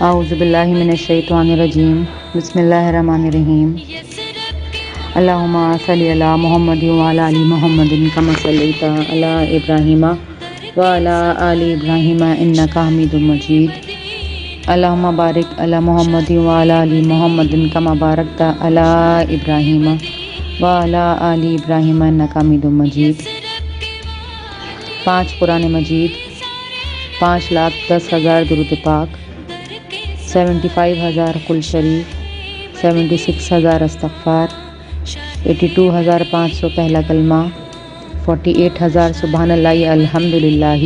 اعوذ باللہ من الشیطان الرجیم بسم اللہ الرحمن الرحیم اللہم صلی علی محمد وعلی آل محمد کما صلیت علی ابراہیم وعلی آل ابراہیم انک حمید مجید اللہم بارک علی محمد وعلی آل محمد کما بارکت علی ابراہیم وعلی آل ابراہیم انک حمید مجید 5 قرآن مجید 5,10,000 درود پاک 75,000 قل شریف 76,000 استغفار 82,500 پہلا کلمہ 48,000 سبحان اللہ الحمدللہ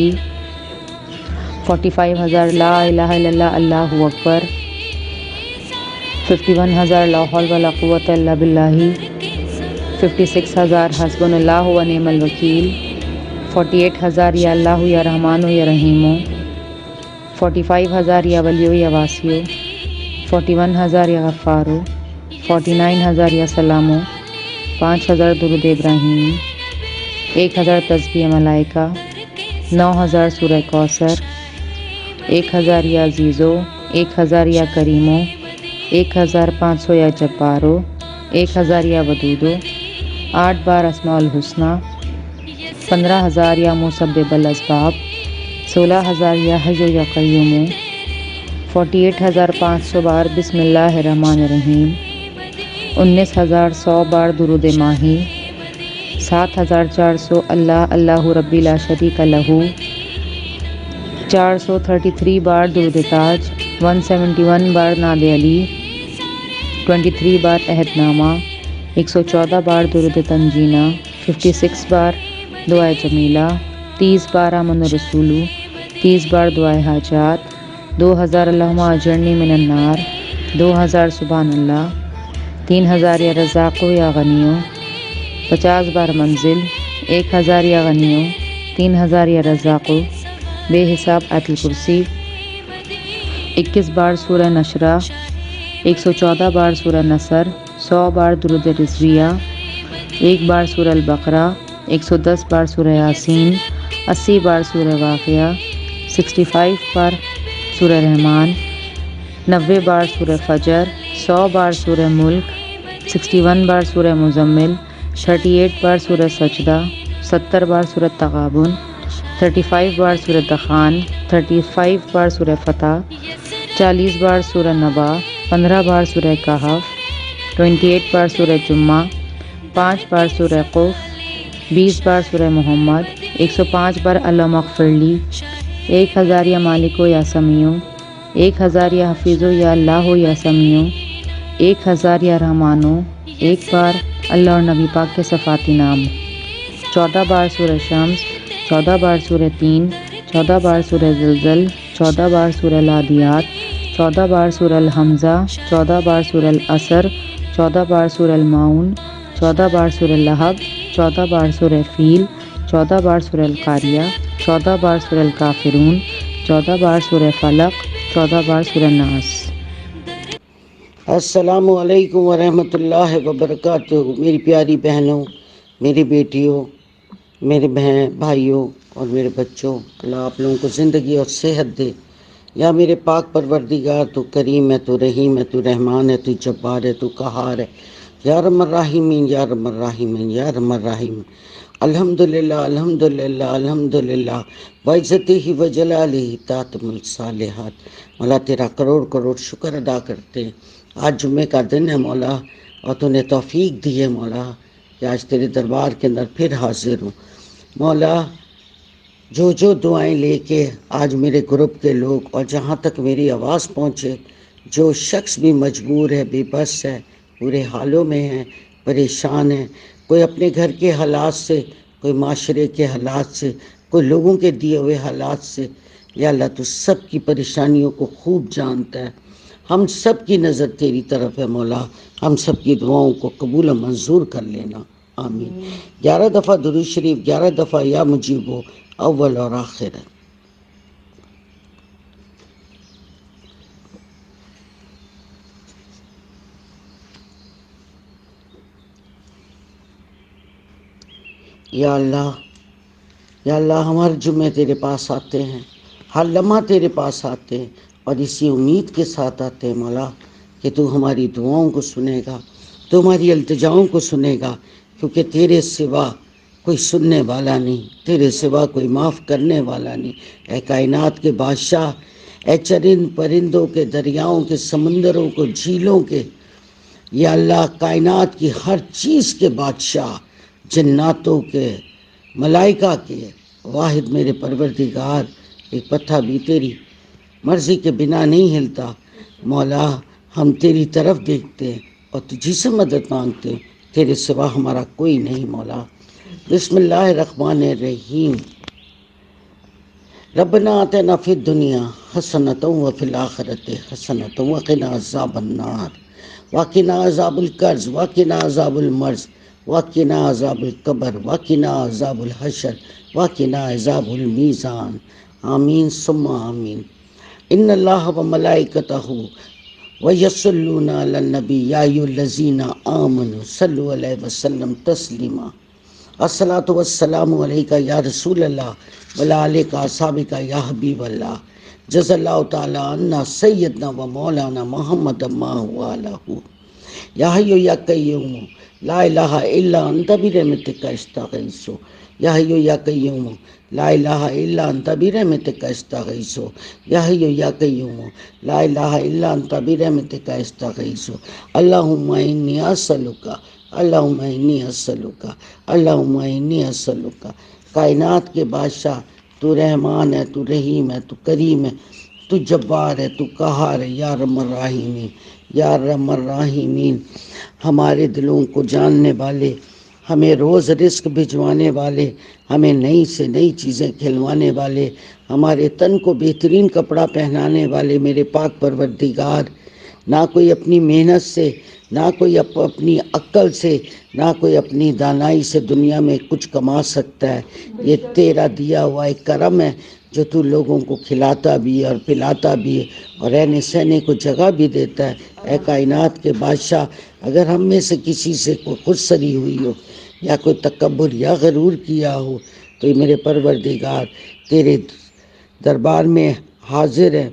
45,000 لا الہ الا اللہ اللہ اکبر 51,000 لا حول ولا قوۃ الا باللہ 56,000 حسبنا اللہ و نعم الوکیل 48,000 یا اللہ یا رحمان یا رحیم 45,000 یا ولیو یا واسیو 41,000 یا غفارو 49,000 یا سلامو 5,000 درود ابراہیم 1,000 تسبیح ملائکہ 9,000 سورہ کوثر 1,000 یا عزیزو 1,000 یا کریمو 1,500 یا جبارو 1,000 یا ودودو 8 بار اسماء الحسنہ 15,000 یا مسبب الاسباب 16,000 یا حی یا قیوم 48,500 بار بسم اللہ الرحمن الرحیم 19,100 بار درود ماہی 7,400 اللہ اللہ ربی لا شریک لہ 433 بار درود تاج 171 بار ناد علی 23 بار عہد نامہ 114 بار درود تنجینہ 56 بار دعائے جمیلہ 30 بار آمن رسولو 30 بار دعائے حاجات 2,000 اللہم اجرنی من النار 2,000 سبحان اللہ 3,000 یا رزاقو یا غنیو 50 بار منزل 1,000 یا غنیو 3,000 یا رزاقو بے حساب آیت الکرسی 21 بار سورہ نشرہ 114 بار سورہ نصر 100 بار درود رضویہ 1 بار سورہ البقرہ 110 بار سورہ یاسین 80 بار سورہ واقعہ 65 بار سورہ رحمان 90 بار سورہ فجر 100 بار سورہ ملک 61 بار سورہ مزمل 38 بار سورہ سجدہ 70 بار سورہ تغابن 35 بار سورہ دخان 35 بار سورہ فتح 40 بار سورہ نبا 15 بار سورہ کہف 28 بار سورہ جمعہ 5 بار سورہ قف 20 بار سورہ محمد 105 بار اللہم اغفر لی 1,000 یا مالکو یا سمیعو 1,000 یا حفیظو یا اللہ یا سمیعو 1,000 یا رحمانو 1 بار اللہ اور نبی پاک کے صفاتی نام 14 بار سورہ شمس 14 بار سورہ تین 14 بار سورہ زلزل 14 بار سورہ العادیات 14 بار سورہ الحمزہ 14 بار سورہ العصر 14 بار سورہ المعون 14 بار سورہ لہب 14 بار سورہ فیل 14 بار سورہ القاریہ 14 بار سورہ الکافرون 14 بار سورہ فلق 14 بار سورہ ناس۔ السلام علیکم ورحمۃ اللہ وبرکاتہ۔ میری پیاری بہنوں، میری بیٹیوں، میرے بہن بھائیوں اور میرے بچوں، اللہ آپ لوگوں کو زندگی اور صحت دے۔ یا میرے پاک پروردگار، تو کریم ہے، تو رحیم ہے، تو رحمان ہے، تو جبار ہے، تو قہار ہے۔ یا رب الراحمین، یا رب الراحمین، یا رب الراحمین۔ الحمدللہ الحمدللہ الحمدللہ وعزتہ و جلالہ تتم الصالحات۔ مولا تیرا کروڑ کروڑ شکر ادا کرتے ہیں۔ آج جمعے کا دن ہے مولا، اور تو نے توفیق دی ہے مولا کہ آج تیرے دربار کے اندر پھر حاضر ہوں مولا۔ جو دعائیں لے کے آج میرے گروپ کے لوگ، اور جہاں تک میری آواز پہنچے، جو شخص بھی مجبور ہے، بے بس ہے، برے حالوں میں ہے، پریشان ہے، کوئی اپنے گھر کے حالات سے، کوئی معاشرے کے حالات سے، کوئی لوگوں کے دیے ہوئے حالات سے، یا اللہ تو سب کی پریشانیوں کو خوب جانتا ہے۔ ہم سب کی نظر تیری طرف ہے مولا، ہم سب کی دعاؤں کو قبول و منظور کر لینا، آمین۔ 11 دفعہ درود شریف، 11 دفعہ یا مجیبو، اول اور آخر ہے۔ یا اللہ، یا اللہ، ہم ہر جمعے تیرے پاس آتے ہیں، ہر لمحہ تیرے پاس آتے ہیں، اور اسی امید کے ساتھ آتے ہیں مولا کہ تو ہماری دعاؤں کو سنے گا، تو ہماری التجاؤں کو سنے گا، کیونکہ تیرے سوا کوئی سننے والا نہیں، تیرے سوا کوئی معاف کرنے والا نہیں۔ اے کائنات کے بادشاہ، اے چرند پرندوں کے، دریاؤں کے، سمندروں کو، جھیلوں کے، یا اللہ کائنات کی ہر چیز کے بادشاہ، جناتوں کے، ملائکہ کے، واحد میرے پروردگار، ایک پتھر بھی تیری مرضی کے بنا نہیں ہلتا۔ مولا ہم تیری طرف دیکھتے ہیں اور تجھی سے مدد مانگتے ہیں، تیرے سوا ہمارا کوئی نہیں مولا۔ بسم اللہ الرحمن الرحیم۔ ربنا آتنا فی الدنیا حسنۃ وفی الآخرۃ حسنۃ وقنا عذاب النار وقنا عذاب القرض وقنا عذاب المرض وقنا عذاب القبر وقنا عذاب الحشر وقنا عذاب المیزان، آمین ثم آمین۔ ان اللہ وملائکتہ ویصلون علی النبی یا ایھا الذین آمنوا صلوا علیہ وسلم تسلیما۔ الصلاۃ والسلام علیک یا رسول اللہ وعلی آلک اصحابک یا حبیب اللہ۔ جزا اللہ تعالی عنا سیدنا و مولانا محمد ما هو علیہ۔ یا حی یا قیوم لا الہ الا انت برحمتک استغیث۔ یا حی یا قیوم لا الہ الا انت برحمتک استغیث۔ یا حی یا قیوم لا الہ الا انت برحمتک استغیث۔ اللہم انی اسألک، اللہم انی اسألک، اللہم انی اسألک۔ کائنات کے بادشاہ، تو رحمان ہے، تو رحیم ہے، تو کریم ہے، تو جبار ہے، تو قہار ہے، یا ارحم الراحمین، یا ارحم الراحمین۔ ہمارے دلوں کو جاننے والے، ہمیں روز رزق بھجوانے والے، ہمیں نئی سے نئی چیزیں کھلوانے والے، ہمارے تن کو بہترین کپڑا پہنانے والے میرے پاک پروردگار، نہ کوئی اپنی محنت سے، نہ کوئی اپنی عقل سے، نہ کوئی اپنی دانائی سے دنیا میں کچھ کما سکتا ہے۔ یہ تیرا دیا ہوا ایک کرم ہے جو تو لوگوں کو کھلاتا بھی ہے اور پلاتا بھی ہے اور رہنے سہنے کو جگہ بھی دیتا ہے۔ اے کائنات کے بادشاہ، اگر ہم میں سے کسی سے کوئی خود سری ہوئی ہو یا کوئی تکبر یا غرور کیا ہو تو یہ میرے پروردگار تیرے دربار میں حاضر ہے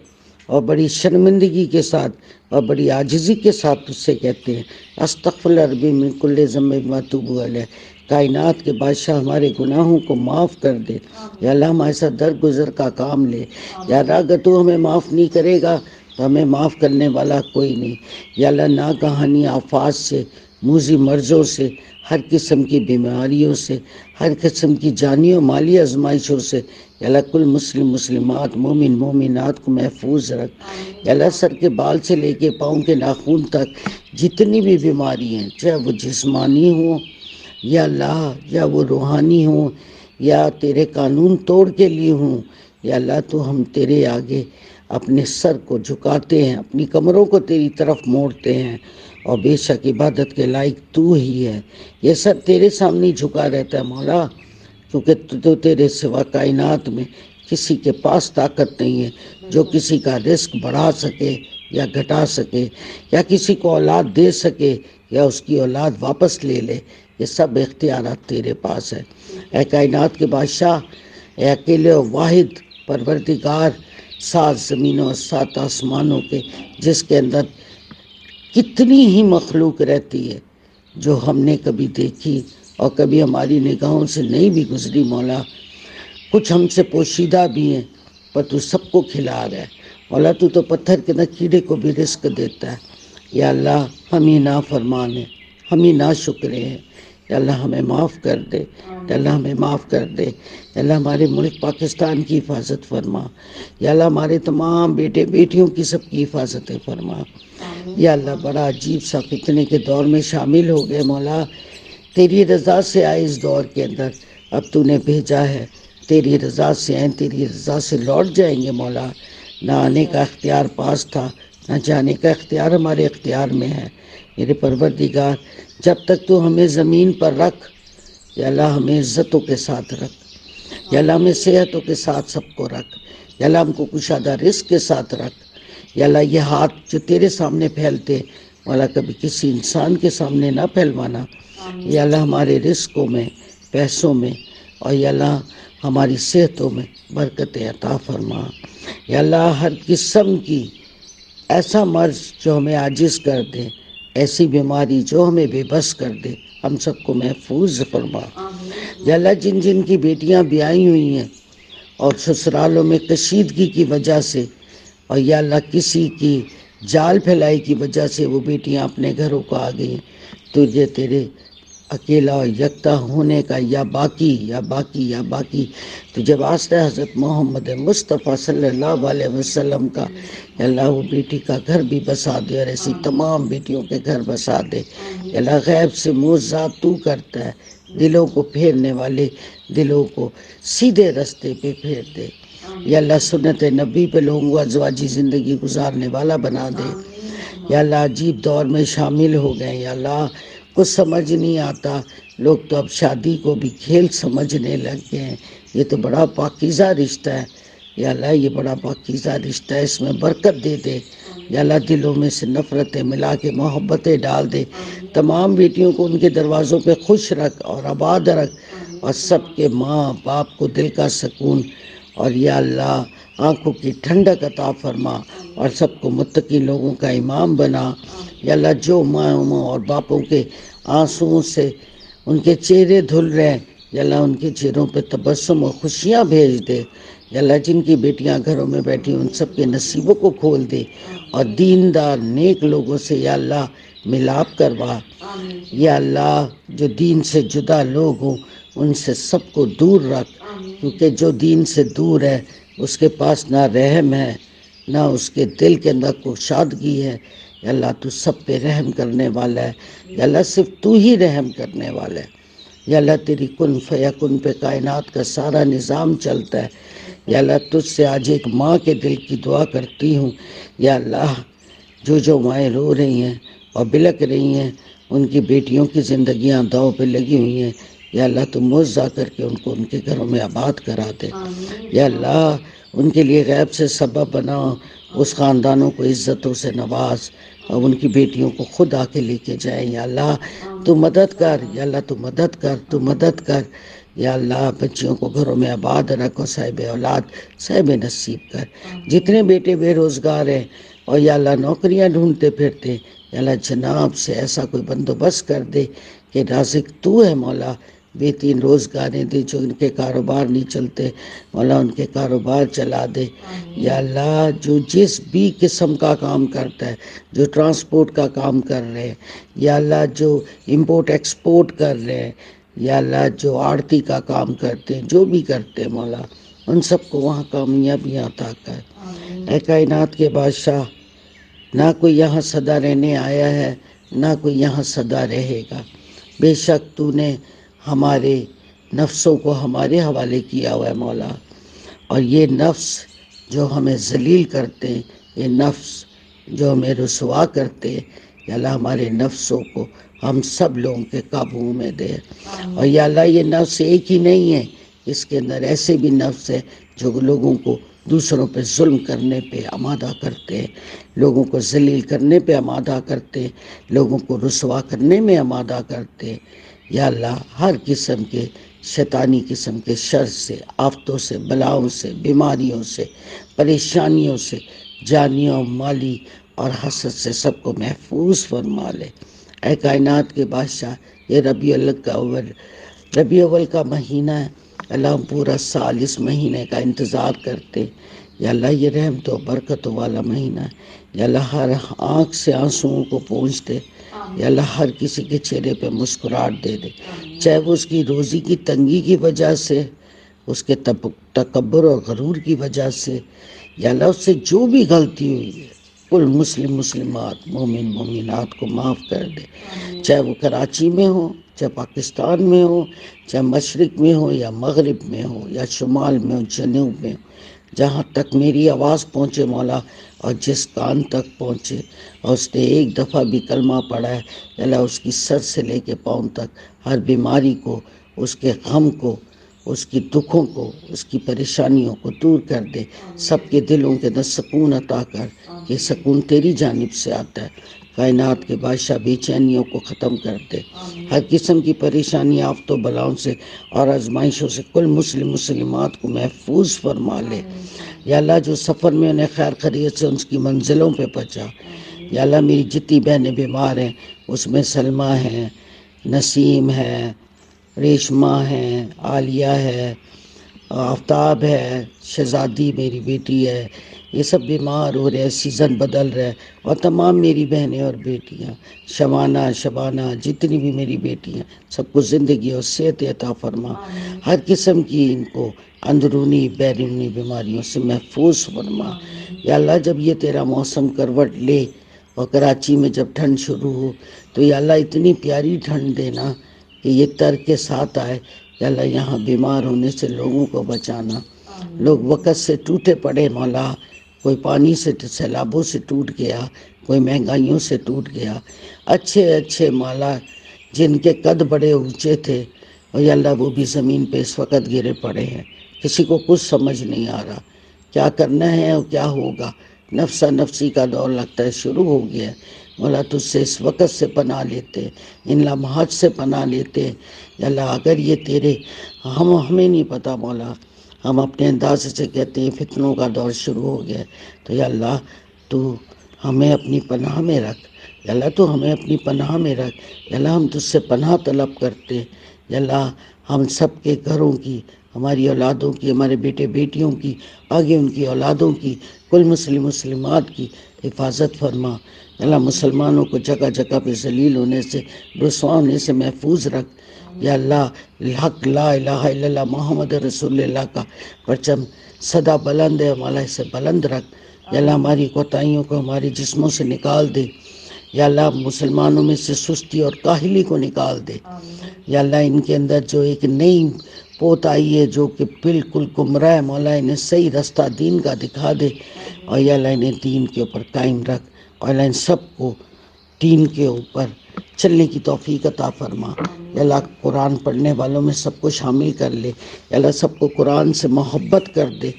اور بڑی شرمندگی کے ساتھ اور بڑی عاجزی کے ساتھ اس سے کہتے ہیں استغفر ربی من کل ذنب واتوب الیہ۔ کائنات کے بادشاہ ہمارے گناہوں کو معاف کر دے، یا اللہ ہمارے ساتھ درگزر کا کام لے، یا اللہ اگر تو ہمیں معاف نہیں کرے گا تو ہمیں معاف کرنے والا کوئی نہیں۔ یا اللہ ناگہانی آفات سے، موذی مرضوں سے، ہر قسم کی بیماریوں سے، ہر قسم کی جانی و مالی آزمائشوں سے، یا اللہ کل مسلم مسلمات مومن مومنات کو محفوظ رکھ۔ یا اللہ سر کے بال سے لے کے پاؤں کے ناخن تک جتنی بھی بیماری ہیں، چاہے وہ جسمانی ہوں یا اللہ یا وہ روحانی ہوں یا تیرے قانون توڑ کے لیے ہوں، یا اللہ تو ہم تیرے آگے اپنے سر کو جھکاتے ہیں، اپنی کمروں کو تیری طرف موڑتے ہیں، اور بے شک عبادت کے لائق تو ہی ہے۔ یہ سر تیرے سامنے ہی جھکا رہتا ہے مولا، کیونکہ تو تیرے سوا کائنات میں کسی کے پاس طاقت نہیں ہے جو کسی کا رزق بڑھا سکے یا گھٹا سکے، یا کسی کو اولاد دے سکے یا اس کی اولاد واپس لے لے۔ یہ سب اختیارات تیرے پاس ہے۔ اے کائنات کے بادشاہ، اے اکیلے و واحد پروردگار، 7 زمینوں اور 7 آسمانوں کے، جس کے اندر کتنی ہی مخلوق رہتی ہے جو ہم نے کبھی دیکھی اور کبھی ہماری نگاہوں سے نہیں بھی گزری مولا۔ کچھ ہم سے پوشیدہ بھی ہیں پر تو سب کو کھلا رہا ہے مولا۔ تو پتھر کے اندر کیڑے کو بھی رزق دیتا ہے۔ یا اللہ ہم ہی نافرمان ہیں، ہم ہی ناشکرے ہیں، یا اللہ ہمیں معاف کر دے، یا اللہ ہمیں معاف کر دے۔ یا اللہ ہمارے ملک پاکستان کی حفاظت فرما، یا اللہ ہمارے تمام بیٹے بیٹیوں کی سب کی حفاظت فرما۔ یا اللہ بڑا عجیب سا فتنے کے دور میں شامل ہو گئے مولا، تیری رضا سے آئے اس دور کے اندر، اب تو نے بھیجا ہے تیری رضا سے آئیں، تیری رضا سے لوٹ جائیں گے مولا۔ نہ آنے کا اختیار پاس تھا، نہ جانے کا اختیار ہمارے اختیار میں ہے۔ میرے پروردگار جب تک تو ہمیں زمین پر رکھ، یا اللہ ہمیں عزتوں کے ساتھ رکھ، یا اللہ ہمیں صحتوں کے ساتھ سب کو رکھ، یا اللہ ہم کو کشادہ رزق کے ساتھ رکھ۔ یا اللہ یہ ہاتھ جو تیرے سامنے پھیلتے مولا کبھی کسی انسان کے سامنے نہ پھیلوانا۔ یا اللہ ہمارے رزقوں میں، پیسوں میں، اور یا اللہ ہماری صحتوں میں برکت عطا فرما۔ یا اللہ ہر قسم کی ایسا مرض جو ہمیں عاجز کر دے، ایسی بیماری جو ہمیں بے بس کر دے، ہم سب کو محفوظ فرما۔ یا اللہ جن جن کی بیٹیاں بیائی ہوئی ہیں اور سسرالوں میں کشیدگی کی وجہ سے، اور یا اللہ کسی کی جال پھیلائی کی وجہ سے وہ بیٹیاں اپنے گھروں کو آ گئی، تجھے تیرے اکیلا اور یکتا ہونے کا یا باقی یا باقی یا باقی تجھے واسطہ حضرت محمد مصطفیٰ صلی اللہ علیہ وسلم کا، یا اللہ وہ بیٹی کا گھر بھی بسا دے اور ایسی تمام بیٹیوں کے گھر بسا دے۔ یا اللہ غیب سے معجزات تو کرتا ہے، دلوں کو پھیرنے والے دلوں کو سیدھے رستے پہ پھیر دے۔ یا اللہ سنت نبی پہ لوگوں کو ازواجی زندگی گزارنے والا بنا دے۔ یا اللہ عجیب دور میں شامل ہو گئے، یا اللہ کچھ سمجھ نہیں آتا، لوگ تو اب شادی کو بھی کھیل سمجھنے لگ گئے ہیں۔ یہ تو بڑا پاکیزہ رشتہ ہے، یا اللہ یہ بڑا پاکیزہ رشتہ ہے، اس میں برکت دے دے۔ یا اللہ دلوں میں سے نفرتیں ملا کے محبتیں ڈال دے، تمام بیٹیوں کو ان کے دروازوں پہ خوش رکھ اور آباد رکھ، اور سب کے ماں باپ کو دل کا سکون، اور یا اللہ آنکھوں کی ٹھنڈک عطا فرما، اور سب کو متقی لوگوں کا امام بنا۔ یا اللہ جو ماں اور باپوں کے آنسوؤں سے ان کے چہرے دھل رہے ہیں، یا اللہ ان کے چہروں پہ تبسم اور خوشیاں بھیج دے۔ یا اللہ جن کی بیٹیاں گھروں میں بیٹھی ان سب کے نصیبوں کو کھول دے، اور دیندار نیک لوگوں سے یا اللہ ملاپ کروا۔ یا اللہ جو دین سے جدا لوگ ہوں ان سے سب کو دور رکھ، کیونکہ جو دین سے دور ہے اس کے پاس نہ رحم ہے نہ اس کے دل کے اندر کشادگی ہے۔ یا اللہ تو سب پہ رحم کرنے والا ہے، یا اللہ صرف تو ہی رحم کرنے والا ہے۔ یا اللہ تیری کن فیکن پہ کائنات کا سارا نظام چلتا ہے۔ یا اللہ تجھ سے آج ایک ماں کے دل کی دعا کرتی ہوں، یا اللہ جو مائیں رو رہی ہیں اور بلک رہی ہیں، ان کی بیٹیوں کی زندگیاں داؤ پہ لگی ہوئی ہیں، یا اللہ تو معجزہ کر کے ان کو ان کے گھروں میں آباد کرا دے۔ یا اللہ ان کے لیے غیب سے سبب بنا، اس خاندانوں کو عزتوں سے نواز، اور ان کی بیٹیوں کو خود آ کے لے کے جائے۔ یا اللہ تو مدد کر، یا اللہ تو مدد کر، تو مدد کر۔ یا اللہ بچیوں کو گھروں میں آباد رکھو، صاحب اولاد صاحب نصیب کر۔ جتنے بیٹے بے روزگار ہیں اور یا اللہ نوکریاں ڈھونڈتے پھرتے، یا اللہ جناب سے ایسا کوئی بندوبست کر دے کہ رازق تو ہے مولا، بے تین روزگاریں دے، جو ان کے کاروبار نہیں چلتے مولا ان کے کاروبار چلا دے۔ یا اللہ جو جس بھی قسم کا کام کرتا ہے، جو ٹرانسپورٹ کا کام کر رہے ہیں، یا اللہ جو امپورٹ ایکسپورٹ کر رہے ہیں، یا اللہ جو آڑتی کا کام کرتے ہیں، جو بھی کرتے ہیں مولا ان سب کو وہاں کامیابیاں عطا کر۔ اے کائنات کے بادشاہ، نہ کوئی یہاں سدا رہنے آیا ہے نہ کوئی یہاں سدا رہے گا، بے شک تو نے ہمارے نفسوں کو ہمارے حوالے کیا ہوا ہے مولا، اور یہ نفس جو ہمیں ذلیل کرتے ہیں، یہ نفس جو ہمیں رسوا کرتے ہیں، یا اللہ ہمارے نفسوں کو ہم سب لوگوں کے قابو میں دے۔ اور یا اللہ یہ نفس ایک ہی نہیں ہے، اس کے اندر ایسے بھی نفس ہے جو لوگوں کو دوسروں پہ ظلم کرنے پہ آمادہ کرتے ہیں، لوگوں کو ذلیل کرنے پہ آمادہ کرتے ہیں، لوگوں کو رسوا کرنے میں آمادہ کرتے ہیں۔ یا اللہ ہر قسم کے شیطانی قسم کے شر سے، آفتوں سے، بلاؤں سے، بیماریوں سے، پریشانیوں سے، جانیوں مالی اور حسد سے سب کو محفوظ فرما لے۔ اے کائنات کے بادشاہ، یہ ربیع اول کا مہینہ ہے، اللہ ہم پورا سال اس مہینے کا انتظار کرتے۔ یا اللہ یہ رحمت و برکتوں والا مہینہ ہے، یا اللہ ہر آنکھ سے آنسوؤں کو پونچھ دے، یا اللہ ہر کسی کے چہرے پہ مسکراہٹ دے دے، چاہے وہ اس کی روزی کی تنگی کی وجہ سے، اس کے تکبر اور غرور کی وجہ سے، یا اللہ اس سے جو بھی غلطی ہوئی ہے کل مسلمات مومن مومنات کو معاف کر دے، چاہے وہ کراچی میں ہو، چاہے پاکستان میں ہو، چاہے مشرق میں ہو یا مغرب میں ہو یا شمال میں ہو جنوب میں ہو، جہاں تک میری آواز پہنچے مولا، اور جس کان تک پہنچے اور اس نے ایک دفعہ بھی کلمہ پڑھا ہے، اللہ اس کی سر سے لے کے پاؤں تک ہر بیماری کو، اس کے غم کو، اس کی دکھوں کو، اس کی پریشانیوں کو دور کر دے، سب کے دلوں کے اندر سکون عطا کر، یہ سکون تیری جانب سے آتا ہے۔ کائنات کے بادشاہ بے چینیوں کو ختم کر دے، ہر قسم کی پریشانی آفتوں بلاؤں سے اور آزمائشوں سے کل مسلمات کو محفوظ فرما لے۔ یا اللہ جو سفر میں انہیں خیر خیریت سے ان کی منزلوں پہ پہنچا. یا اللہ میری جتنی بہنیں بیمار ہیں اس میں سلمہ ہے، نسیم ہے، ریشمہ ہے، عالیہ ہے، آفتاب ہے، شہزادی میری بیٹی ہے، یہ سب بیمار ہو رہے ہیں، سیزن بدل رہا ہے. اور تمام میری بہنیں اور بیٹیاں شبانہ جتنی بھی میری بیٹیاں سب کو زندگی اور صحت عطا فرما. ہر قسم کی ان کو اندرونی بیرونی بیماریوں سے محفوظ فرما. یا اللہ جب یہ تیرا موسم کروٹ لے اور کراچی میں جب ٹھنڈ شروع ہو تو یا اللہ اتنی پیاری ٹھنڈ دینا کہ یہ تر کے ساتھ آئے. یا اللہ یہاں بیمار ہونے سے لوگوں کو بچانا. لوگ وقت سے ٹوٹے پڑے مولا، کوئی پانی سے سیلابوں سے ٹوٹ گیا، کوئی مہنگائیوں سے ٹوٹ گیا. اچھے مولا جن کے قد بڑے اونچے تھے اور یا اللہ وہ بھی زمین پہ اس وقت گرے پڑے ہیں. کسی کو کچھ سمجھ نہیں آ رہا کیا کرنا ہے اور کیا ہوگا. نفسا نفسی کا دور لگتا ہے شروع ہو گیا ہے. مولا تجھ سے اس وقت سے پناہ لیتے، ان لمحات سے پناہ لیتے. یا اللہ اگر یہ تیرے ہمیں نہیں پتا مولا، ہم اپنے انداز سے کہتے ہیں فتنوں کا دور شروع ہو گیا ہے. تو یا اللہ تو ہمیں اپنی پناہ میں رکھ. یا اللہ تو ہمیں اپنی پناہ میں رکھ. یا اللہ ہم تجھ سے پناہ طلب کرتے. یا اللہ ہم سب کے گھروں کی، ہماری اولادوں کی، ہمارے بیٹے بیٹیوں کی، آگے ان کی اولادوں کی، کل مسلمات کی حفاظت فرما. یا اللہ مسلمانوں کو جگہ جگہ پہ ذلیل ہونے سے، رسوا ہونے سے محفوظ رکھ. یا اللہ حق لا الہ الا اللہ محمد رسول اللہ کا پرچم سدا بلند ہے مولا، اسے بلند رکھ. یا اللہ ہماری کوتاہیوں کو ہمارے جسموں سے نکال دے. یا اللہ مسلمانوں میں سے سستی اور کاہلی کو نکال دے. یا اللہ ان کے اندر جو ایک نئی پوت آئی ہے جو کہ بالکل گمراہ ہے مولا، انہیں صحیح رستہ دین کا دکھا دے. اور یا اللہ انہیں دین کے اوپر قائم رکھ. اور اللہ ان سب کو دین کے اوپر چلنے کی توفیق عطا فرما. یا اللہ قرآن پڑھنے والوں میں سب کو شامل کر لے. یا اللہ سب کو قرآن سے محبت کر دے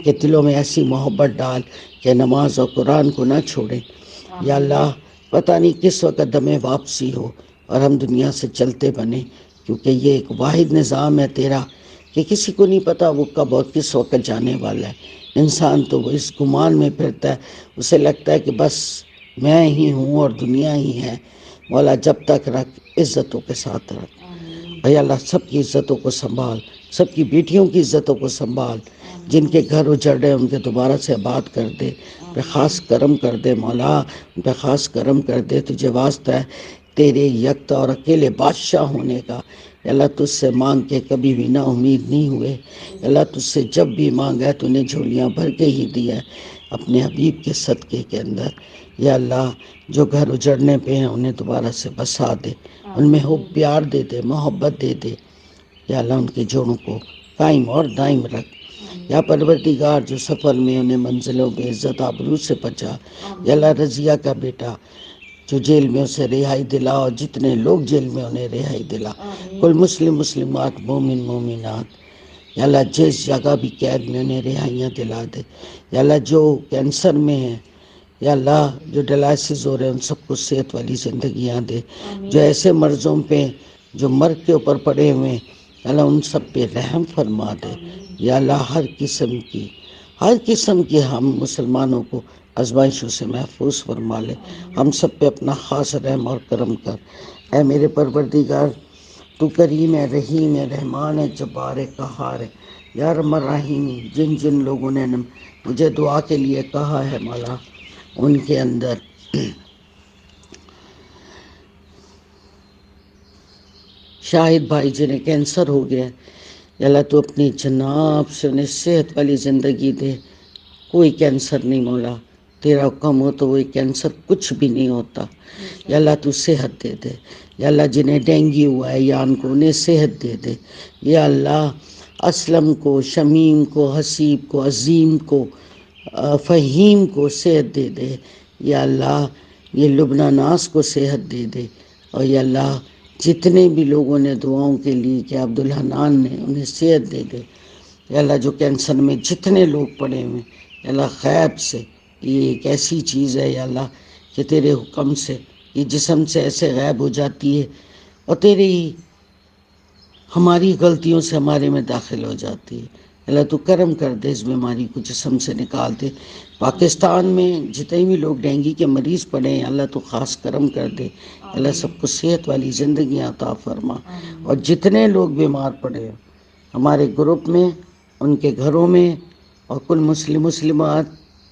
کہ دلوں میں ایسی محبت ڈال کہ نماز اور قرآن کو نہ چھوڑے. یا اللہ پتہ نہیں کس وقت دم واپسی ہو اور ہم دنیا سے چلتے بنے، کیونکہ یہ ایک واحد نظام ہے تیرا کہ کسی کو نہیں پتا وہ کب اور کس وقت جانے والا ہے. انسان تو وہ اس گمان میں پھرتا ہے، اسے لگتا ہے کہ بس میں ہی ہوں اور دنیا ہی ہے. مولا جب تک رکھ، عزتوں کے ساتھ رکھ. اے اللہ سب کی عزتوں کو سنبھال، سب کی بیٹیوں کی عزتوں کو سنبھال. جن کے گھر اجڑ رہے ان کے دوبارہ سے آباد کر دے. پہ خاص کرم کر دے مولا، پہ خاص کرم کر دے. تجھے واسطہ ہے تیرے یکتا اور اکیلے بادشاہ ہونے کا. اللہ تجھ سے مانگ کے کبھی بھی نا امید نہیں ہوئے. اللہ تجھ سے جب بھی مانگا ہے تو نے جھولیاں بھر کے ہی دیا ہے اپنے حبیب کے صدقے کے اندر. یا اللہ جو گھر اجڑنے پہ ہیں انہیں دوبارہ سے بسا دے، ان میں حب پیار دے دے، محبت دے دے. یا اللہ ان کے جوڑوں کو قائم اور دائم رکھ. یا پروردگار جو سفر میں انہیں منزلوں پہ عزت آبرو سے پہنچا. یا اللہ رضیہ کا بیٹا جو جیل میں اسے رہائی دلا اور جتنے لوگ جیل میں انہیں رہائی دلا، کل مسلمات مومن مومنات. یا اللہ جس جگہ بھی قید میں انہیں رہائیاں دلا دے. یا اللہ جو کینسر میں ہیں، یا اللہ جو ڈائلسس ہو رہے ہیں ان سب کو صحت والی زندگیاں دے. جو ایسے مرضوں پہ جو مرگ کے اوپر پڑے ہوئے ہیں، یا اللہ ان سب پہ رحم فرما دے. یا اللہ ہر قسم کی ہم مسلمانوں کو آزمائشوں سے محفوظ فرما لے. ہم سب پہ اپنا خاص رحم اور کرم کر. اے میرے پروردگار تو کریم ہے، رحیم ہے، رحمان ہے، جبار ہے، قہار ہے. یا ارحم الراحمین جن جن لوگوں نے مجھے دعا کے لیے کہا ہے مولا، ان کے اندر شاہد بھائی جنہیں کینسر ہو گیا، یا اللہ تو اپنی جناب سے انہیں صحت والی زندگی دے. کوئی کینسر نہیں مولا، تیرا حکم ہو تو وہی کینسر کچھ بھی نہیں ہوتا. یا اللہ تو صحت دے دے. یا اللہ جنہیں ڈینگی ہوا ہے یا ان کو انہیں صحت دے دے. یا اللہ اسلم کو، شمیم کو، حسیب کو، عظیم کو، فہیم کو صحت دے دے. یا اللہ یہ لبنہ ناز کو صحت دے دے. اور یا اللہ جتنے بھی لوگوں نے دعاؤں کے لیے کہ عبدالحنان نے انہیں صحت دے دے. یا اللہ جو کینسر میں جتنے لوگ پڑے ہوئے، یا اللہ غیب سے یہ ایک ایسی چیز ہے یا اللہ کہ تیرے حکم سے یہ جسم سے ایسے غائب ہو جاتی ہے اور تیری ہماری غلطیوں سے ہمارے میں داخل ہو جاتی ہے. اللہ تو کرم کر دے، اس بیماری کو جسم سے نکال دے. پاکستان میں جتنے بھی لوگ ڈینگی کے مریض پڑے ہیں اللہ تو خاص کرم کر دے. اللہ سب کو صحت والی زندگی عطا فرما. اور جتنے لوگ بیمار پڑے ہیں ہمارے گروپ میں، ان کے گھروں میں، اور کل مسلم مسلمات،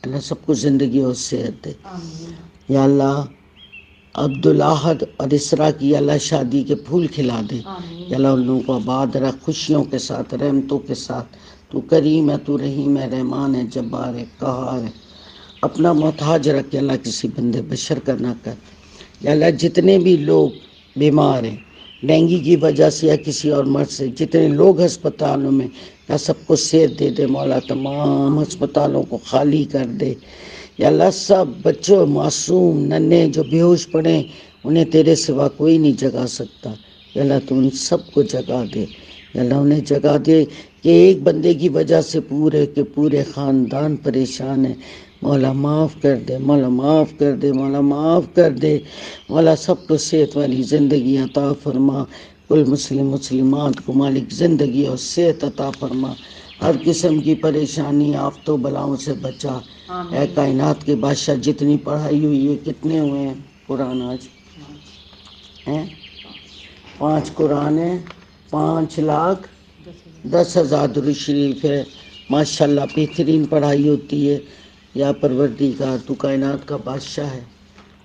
اللہ سب کو زندگی اور صحت دے. یا اللہ عبدالاحد اور اسرا کی اللہ شادی کے پھول کھلا دے. یا اللہ ان لوگوں کو آباد رکھ، خوشیوں کے ساتھ، رحمتوں کے ساتھ. تو کریم ہے، تو رحیم ہے، رحمان ہے، جبار ہے، قہار ہے. اپنا محتاج رکھ کے اللہ کسی بندے بشر کا نہ کر. یا اللہ جتنے بھی لوگ بیمار ہیں ڈینگی کی وجہ سے یا کسی اور مرض سے، جتنے لوگ ہسپتالوں میں، یا سب کو صحت دے دے مولا. تمام ہسپتالوں کو خالی کر دے. یا اللہ سب بچوں معصوم ننھے جو بے ہوش پڑے انہیں تیرے سوا کوئی نہیں جگا سکتا. یا اللہ تو ان سب کو جگا دے. یا اللہ انہیں جگا دے کہ ایک بندے کی وجہ سے پورے کے پورے خاندان پریشان ہے. مولا معاف کر دے، مولا معاف کر دے، مولا معاف کر دے. مولا سب کو صحت والی زندگی عطا فرما. کل مسلم مسلمات کو مالک زندگی اور صحت عطا فرما. ہر قسم کی پریشانی آفتوں بلاؤں سے بچا. اے کائنات کے بادشاہ جتنی پڑھائی ہوئی ہے، کتنے ہوئے ہیں قرآن آج ہیں؟ 5 قرآن ہیں، 5,10,000 درود شریف ہے. ماشاءاللہ بہترین پڑھائی ہوتی ہے. یا پروردگار تو کائنات کا بادشاہ ہے.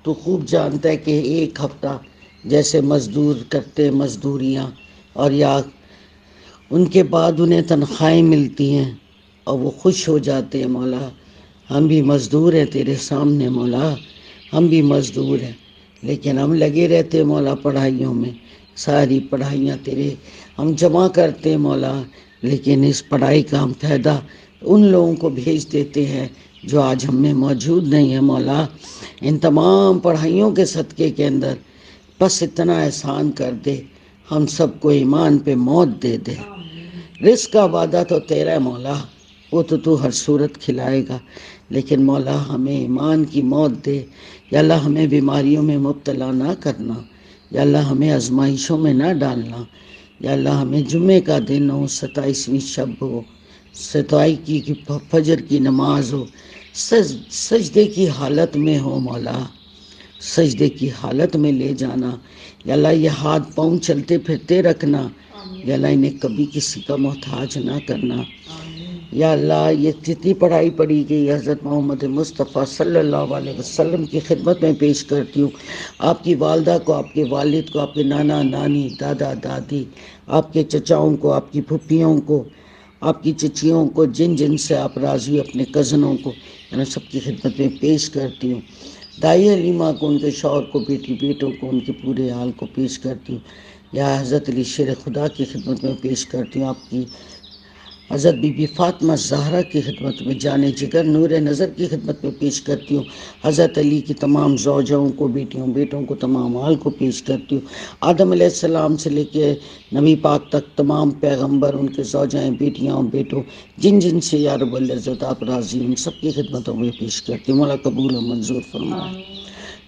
تو خوب جانتا ہے کہ ایک ہفتہ جیسے مزدور کرتے مزدوریاں، اور یا ان کے بعد انہیں تنخواہیں ملتی ہیں اور وہ خوش ہو جاتے ہیں. مولا ہم بھی مزدور ہیں تیرے سامنے مولا، ہم بھی مزدور ہیں، لیکن ہم لگے رہتے مولا پڑھائیوں میں. ساری پڑھائیاں تیرے ہم جمع کرتے ہیں مولا، لیکن اس پڑھائی کا ہم فائدہ ان لوگوں کو بھیج دیتے ہیں جو آج ہم میں موجود نہیں ہیں مولا. ان تمام پڑھائیوں کے صدقے کے اندر بس اتنا احسان کر دے، ہم سب کو ایمان پہ موت دے دے. رزق کا وعدہ تو تیرا ہے مولا، وہ تو ہر صورت کھلائے گا، لیکن مولا ہمیں ایمان کی موت دے. یا اللہ ہمیں بیماریوں میں مبتلا نہ کرنا. یا اللہ ہمیں آزمائشوں میں نہ ڈالنا. یا اللہ ہمیں جمعے کا دن ہو، 27ویں شب ہو، 27 کی فجر کی نماز ہو، سجدے کی حالت میں ہو مولا، سجدے کی حالت میں لے جانا. یا اللہ یہ ہاتھ پاؤں چلتے پھرتے رکھنا. یا اللہ انہیں کبھی کسی کا محتاج نہ کرنا. یا اللہ یہ جتنی پڑھائی پڑھی گئی حضرت محمد مصطفیٰ صلی اللہ علیہ وسلم کی خدمت میں پیش کرتی ہوں. آپ کی والدہ کو، آپ کے والد کو، آپ کے نانا نانی، دادا دادی، آپ کے چچاؤں کو، آپ کی پھپھیوں کو، آپ کی چچیوں کو، جن جن سے آپ راضی، اپنے کزنوں کو، میں سب کی خدمت میں پیش کرتی ہوں. دائی حلیمہ کو، ان کے شوہر کو، بیٹی بیٹوں کو، ان کے پورے حال کو پیش کرتی ہوں. یا حضرت علی شیر خدا کی خدمت میں پیش کرتی ہوں. آپ کی حضرت بی بی فاطمہ زہرا کی خدمت میں، جان جگر نور نظر کی خدمت میں پیش کرتی ہوں. حضرت علی کی تمام زوجوں کو، بیٹیوں بیٹوں کو، تمام حال کو پیش کرتی ہوں. آدم علیہ السلام سے لے کے نبی پاک تک تمام پیغمبر، ان کے زوجائیں، بیٹیاں بیٹوں، جن جن سے یا رب العزت آپ راضی، ان سب کی خدمتوں میں پیش کرتی ہوں. مولا قبول و منظور فرمائے.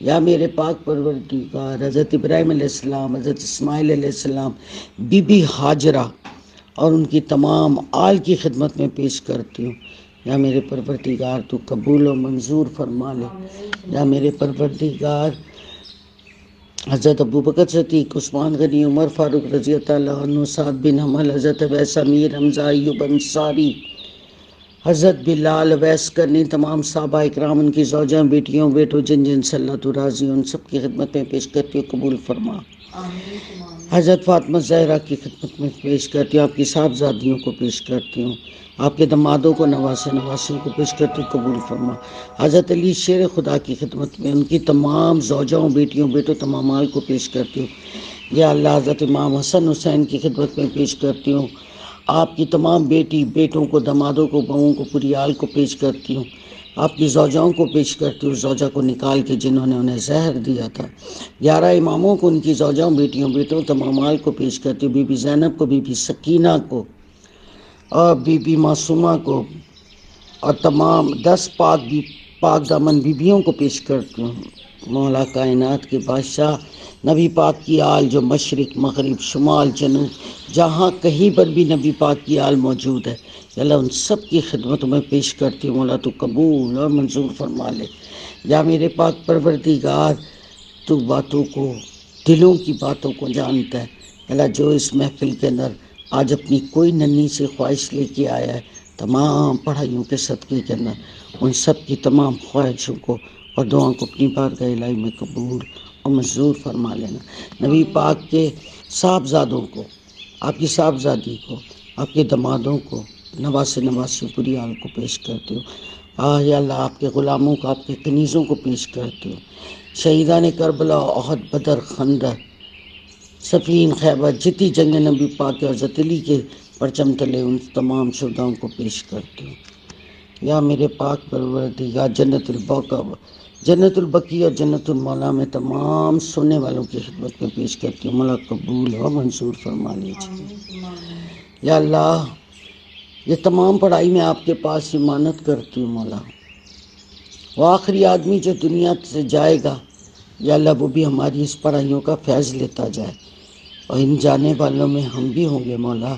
یا میرے پاک پروردگار حضرت ابراہیم علیہ السلام، حضرت اسماعیل علیہ السلام، بی بی ہاجرہ اور ان کی تمام آل کی خدمت میں پیش کرتی ہوں. یا میرے پروردگار تو قبول و منظور فرما لے. یا میرے پروردگار حضرت ابوبکر صدیق، عثمان غنی، عمر فاروق رضی اللہ عنہ، سعد بن حمل، حضرت ویس، امیر حمزہ، ایوب انصاری، حضرت بلال، ویس کرنی، تمام صحابہ اکرام، ان کی زوجیں، بیٹیوں بیٹوں، جن جن سے اللہ تو راضی، ان سب کی خدمت میں پیش کرتی ہوں. قبول فرما. حضرت فاطمہ زہرا کی خدمت میں پیش کرتی ہوں. آپ کی صاحبزادیوں کو پیش کرتی ہوں. آپ کے دمادوں کو، نواسے نواسیوں کو پیش کرتی ہوں. قبول فرما. حضرت علی شیر خدا کی خدمت میں ان کی تمام زوجوں، بیٹیوں بیٹوں، تمام آل کو پیش کرتی ہوں. یا اللہ حضرت امام حسن حسین کی خدمت میں پیش کرتی ہوں. آپ کی تمام بیٹی بیٹوں کو، دمادوں کو، بہوؤں کو، پوری آل کو پیش کرتی ہوں. آپ کی زوجاؤں کو پیش کرتی ہوں، زوجہ کو نکال کے جنہوں نے انہیں زہر دیا تھا. 11 اماموں کو، ان کی زوجاؤں، بیٹیوں بیٹوں، تمام آل کو پیش کرتی ہوں. بی بی زینب کو، بی بی سکینہ کو، اور بی بی معصومہ کو، اور تمام 10 پاک دامن بیبیوں کو پیش کرتی ہوں. مولا کائنات کے بادشاہ نبی پاک کی آل جو مشرق مغرب شمال جنوب جہاں کہیں پر بھی نبی پاک کی آل موجود ہے، یا اللہ ان سب کی خدمت میں پیش کرتی ہوں، مولا تو قبول اور منظور فرما لے۔ یا میرے پاک پروردگار، تو باتوں کو، دلوں کی باتوں کو جانتا ہے۔ اللہ جو اس محفل کے اندر آج اپنی کوئی ننھی سی خواہش لے کے آیا ہے، تمام پڑھائیوں کے صدقے کے اندر ان سب کی تمام خواہشوں کو اور دعاؤں کو اپنی بارگاہ الہی میں قبول اور منظور فرما لینا۔ نبی پاک کے صاحبزادوں کو، آپ کی صاحبزادی کو، آپ کے دمادوں کو، نواس نواسی پوری آل کو پیش کرتے ہو۔ یا اللہ آپ کے غلاموں کو، آپ کے کنیزوں کو پیش کرتے ہو۔ شہیدان کربلا، احد، بدر، خندق، صفین، خیبر، جتنی جنگ نبی پاک اور حضرت علی کے پرچم تلے ان تمام شہداؤں کو پیش کرتے ہو۔ یا میرے پاک پروردگار، جنت البقیع اور جنت المولا میں تمام سننے والوں کی خدمت میں پیش کرتی ہوں، مولا قبول اور منظور فرما لیجیے۔ یا اللہ یہ تمام پڑھائی میں آپ کے پاس امانت کرتی ہوں مولا، وہ آخری آدمی جو دنیا سے جائے گا، یا اللہ وہ بھی ہماری اس پڑھائیوں کا فیض لیتا جائے، اور ان جانے والوں میں ہم بھی ہوں گے مولا۔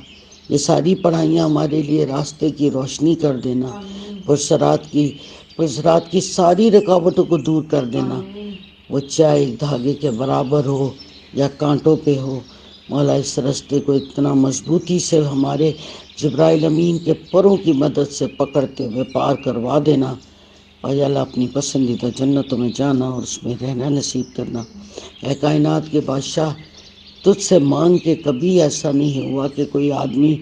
یہ ساری پڑھائیاں ہمارے لیے راستے کی روشنی کر دینا، پرسرات کی ساری رکاوٹوں کو دور کر دینا، وہ چاہے ایک دھاگے کے برابر ہو یا کانٹوں پہ ہو، مولا اس راستے کو اتنا مضبوطی سے ہمارے جبرائیل امین کے پروں کی مدد سے پکڑتے ہوئے پار کروا دینا، اور یا اللہ اپنی پسندیدہ جنتوں میں جانا اور اس میں رہنا نصیب کرنا۔ اے کائنات کے بادشاہ، تجھ سے مانگ کے کبھی ایسا نہیں ہوا کہ کوئی آدمی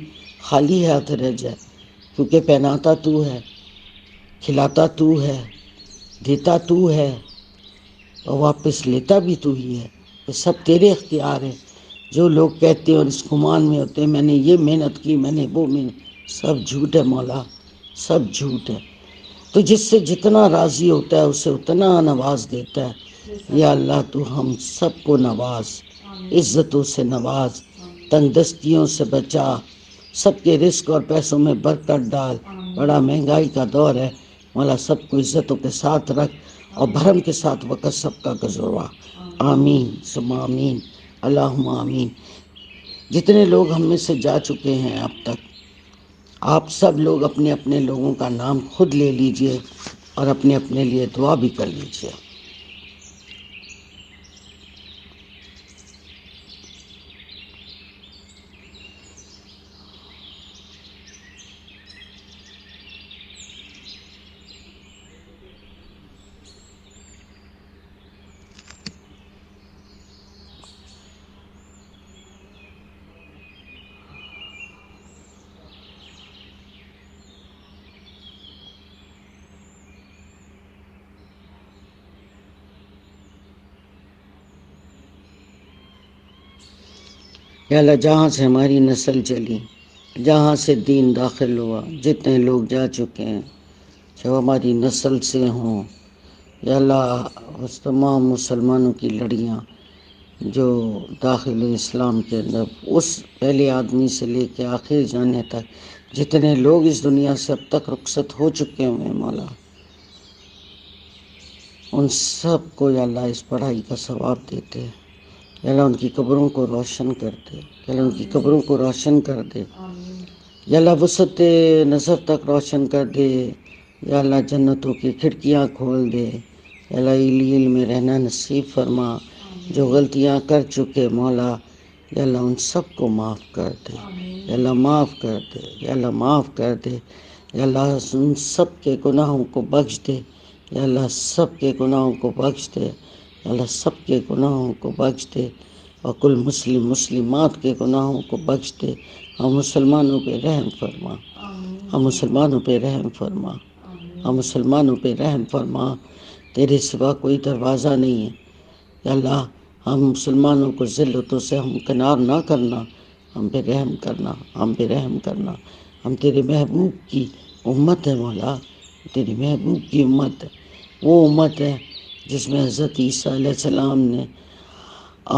خالی ہاتھ رہ جائے، کیونکہ پہناتا تو ہے، کھلاتا تو ہے، دیتا تو ہے اور واپس لیتا بھی تو ہی ہے۔ یہ سب تیرے اختیار ہے۔ جو لوگ کہتے ہیں اور اس گمان میں ہوتے ہیں میں نے یہ محنت کی، میں نے وہ محنت، سب جھوٹ ہے مولا، سب جھوٹ ہے۔ تو جس سے جتنا راضی ہوتا ہے اسے اتنا نواز دیتا ہے۔ یا اللہ تو ہم سب کو نواز، عزتوں سے نواز، تنگ دستیوں سے بچا، سب کے رزق اور پیسوں میں برکت ڈال۔ بڑا مہنگائی کا دور ہے مولا، سب کو عزتوں کے ساتھ رکھ اور بھرم کے ساتھ وقت سب کا گزروا۔ آمین ثم آمین، اللہم آمین۔ جتنے لوگ ہم میں سے جا چکے ہیں اب تک، آپ سب لوگ اپنے اپنے لوگوں کا نام خود لے لیجئے اور اپنے اپنے لیے دعا بھی کر لیجئے۔ یا اللہ جہاں سے ہماری نسل چلی، جہاں سے دین داخل ہوا، جتنے لوگ جا چکے ہیں، جو ہماری نسل سے ہوں، یا اللہ اس تمام مسلمانوں کی لڑیاں جو داخل اسلام کے اندر، اس پہلے آدمی سے لے کے آخر جانے تک جتنے لوگ اس دنیا سے اب تک رخصت ہو چکے ہوئے مولا، ان سب کو یا اللہ اس پڑھائی کا ثواب دیتے، یا اللہ ان کی قبروں کو روشن کر دے، یا اللہ ان کی قبروں کو روشن کر دے، یا اللہ وسعت نظر تک روشن کر دے، یا اللہ جنتوں کی کھڑکیاں کھول دے، یا اللہ علم میں رہنا نصیب فرما۔ جو غلطیاں کر چکے مولا، یا اللہ ان سب کو معاف کر دے، یا اللہ معاف کر دے، یا اللہ معاف کر دے، یا اللہ ان سب کے گناہوں کو بخش دے، یا اللہ سب کے گناہوں کو بخش دے، یا اللہ سب کے گناہوں کو بخش دے، اور کل مسلمات کے گناہوں کو بخش دے، اور مسلمانوں پہ رحم فرما، اور مسلمانوں پہ رحم فرما، اور مسلمانوں پہ رحم فرما۔ تیرے سوا کوئی دروازہ نہیں ہے، یا اللہ ہم مسلمانوں کو ذلتوں سے ہمکنار نہ کرنا، ہم پہ رحم کرنا، ہم پہ رحم کرنا۔ ہم تیرے محبوب کی امت ہے مولا، تیرے محبوب کی امت ہے، وہ امت ہے جس میں حضرت عیسیٰ علیہ السلام نے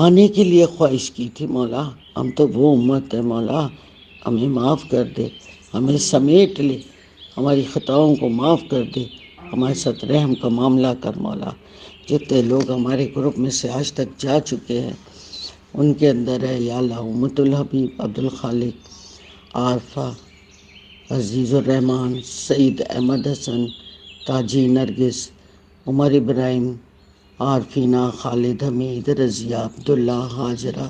آنے کے لیے خواہش کی تھی مولا۔ ہم تو وہ امت ہے مولا، ہمیں معاف کر دے، ہمیں سمیٹ لے، ہماری خطاؤں کو معاف کر دے، ہمارے ساتھ رحم کا معاملہ کر مولا. جتنے لوگ ہمارے گروپ میں سے آج تک جا چکے ہیں ان کے اندر ہے یا اللہ امت الحبیب عبد الخالق, عارفہ, عزیز الرحمان, سعید احمد حسن, تاجی نرگس, عمر ابراہیم, عارفینہ, خالد حمید, رضیہ, عبداللہ, Hajra,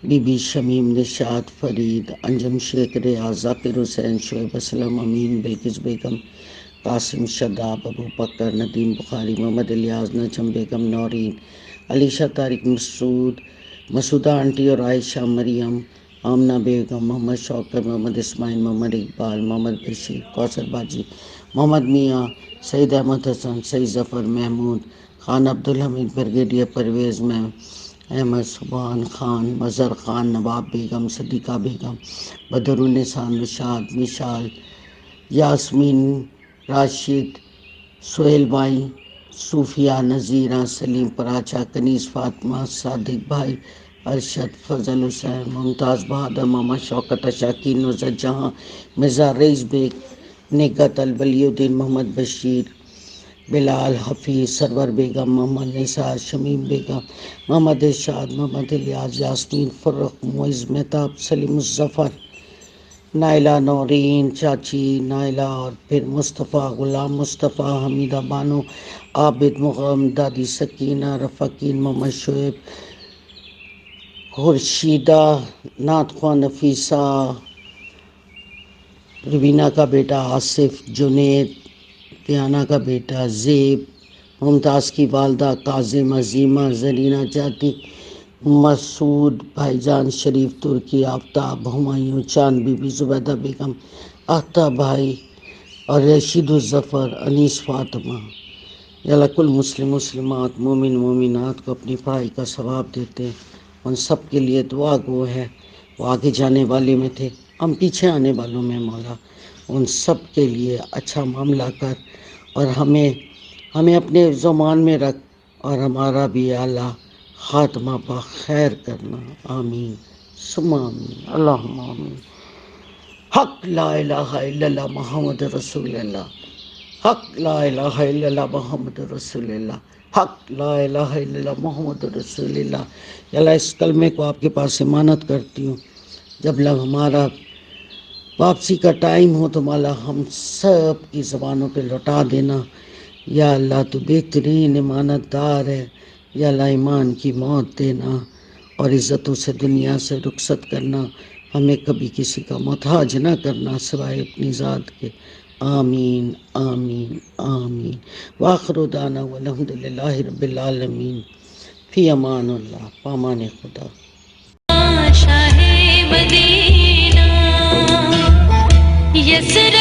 be be Shamim, Nishat, Farid, Anjum Sheikh, Riyadh, Zakir Hussain, Shoaib Aslam, Amin, بلکس Begum, Qasim, Shadab, Abu Bakr, Nadeem Bukhari, Muhammad Ilyas, Najam Begum, Noreen, Alisha Tariq, Masooda aunty اور عائشہ, مریم, آمنہ بیگم, محمد شوکت, محمد اسماعیل, محمد اقبال, محمد بشیر, کوثر باجی, محمد میاں, سعید احمد حسن, سعید ظفر, محمود خان, عبدالحمید, بریگیڈیئر پرویز احمد, سبحان خان, مظہر خان, نواب بیگم, صدیقہ بیگم, بدر النساء, نشاد, مشال, یاسمین, راشد, سہیل بھائی, صوفیہ, نذیرہ, سلیم پراچا, کنیز فاطمہ, صادق بھائی, ارشد, فضل حسین, ممتاز بہادر, محمد شوکت, اشاکین, نصرت جہاں, مرزا رئیس بیگ, نگہت, الولی الدین, محمد بشیر, بلال, حفیظ, سرور بیگم, محمد نثار, شمیم بیگم, محمد ارشاد, محمد الیاس, یاسمین, فرخ, معز, مہتاب, سلیم الظفر, نائلہ, نورین, چاچی نائلہ, اور پھر مصطفیٰ, غلام مصطفیٰ, حمیدہ بانو, عابد, مغم, دادی سکینہ, رفقین, محمد شعیب, خورشیدہ, نعت خواں نفیسہ, روینہ کا بیٹا آصف, جنید, دیانہ کا بیٹا زیب, ممتاز کی والدہ کاظم, عظیمہ, زرینہ جاتی, مسعود بھائی جان, شریف ترکی, آفتاب, ہمایوں, چاند بی بی, زبیدہ بیگم, آفتاب بھائی اور رشید الظفر, انیس, فاطمہ. یا اللہ کل مسلم مسلمات, مومن مومنات کو اپنی پڑھائی کا ثواب دیتے ہیں. ان سب کے لیے دعا گو ہے. وہ آگے جانے والے میں تھے, ہم پیچھے آنے والوں میں مولا. ان سب کے لیے اچھا معاملہ کر اور ہمیں اپنے زمان میں رکھ اور ہمارا بھی یا اللہ خاتمہ بخیر کرنا. آمین ثم آمین, اللہم آمین. حق لا الہ الا اللہ محمد رسول اللہ, حق لا الہ الا اللہ محمد رسول اللہ, حق لا الہ الا اللہ محمد رسول اللہ. یا اللہ اس کلمے کو آپ کے پاس امانت کرتی ہوں, جب لگ ہمارا واپسی کا ٹائم ہو تو مولا ہم سب کی زبانوں پہ لوٹا دینا. یا اللہ تو بہترین امانت دار ہے. یا اللہ ایمان کی موت دینا اور عزتوں سے دنیا سے رخصت کرنا. ہمیں کبھی کسی کا محتاج نہ کرنا سوائے اپنی ذات کے. آمین آمین آمین. وآخر دعوانا والحمد للہ رب العالمین. فی امان اللہ, پامان خدا. شاہ مدینہ یسر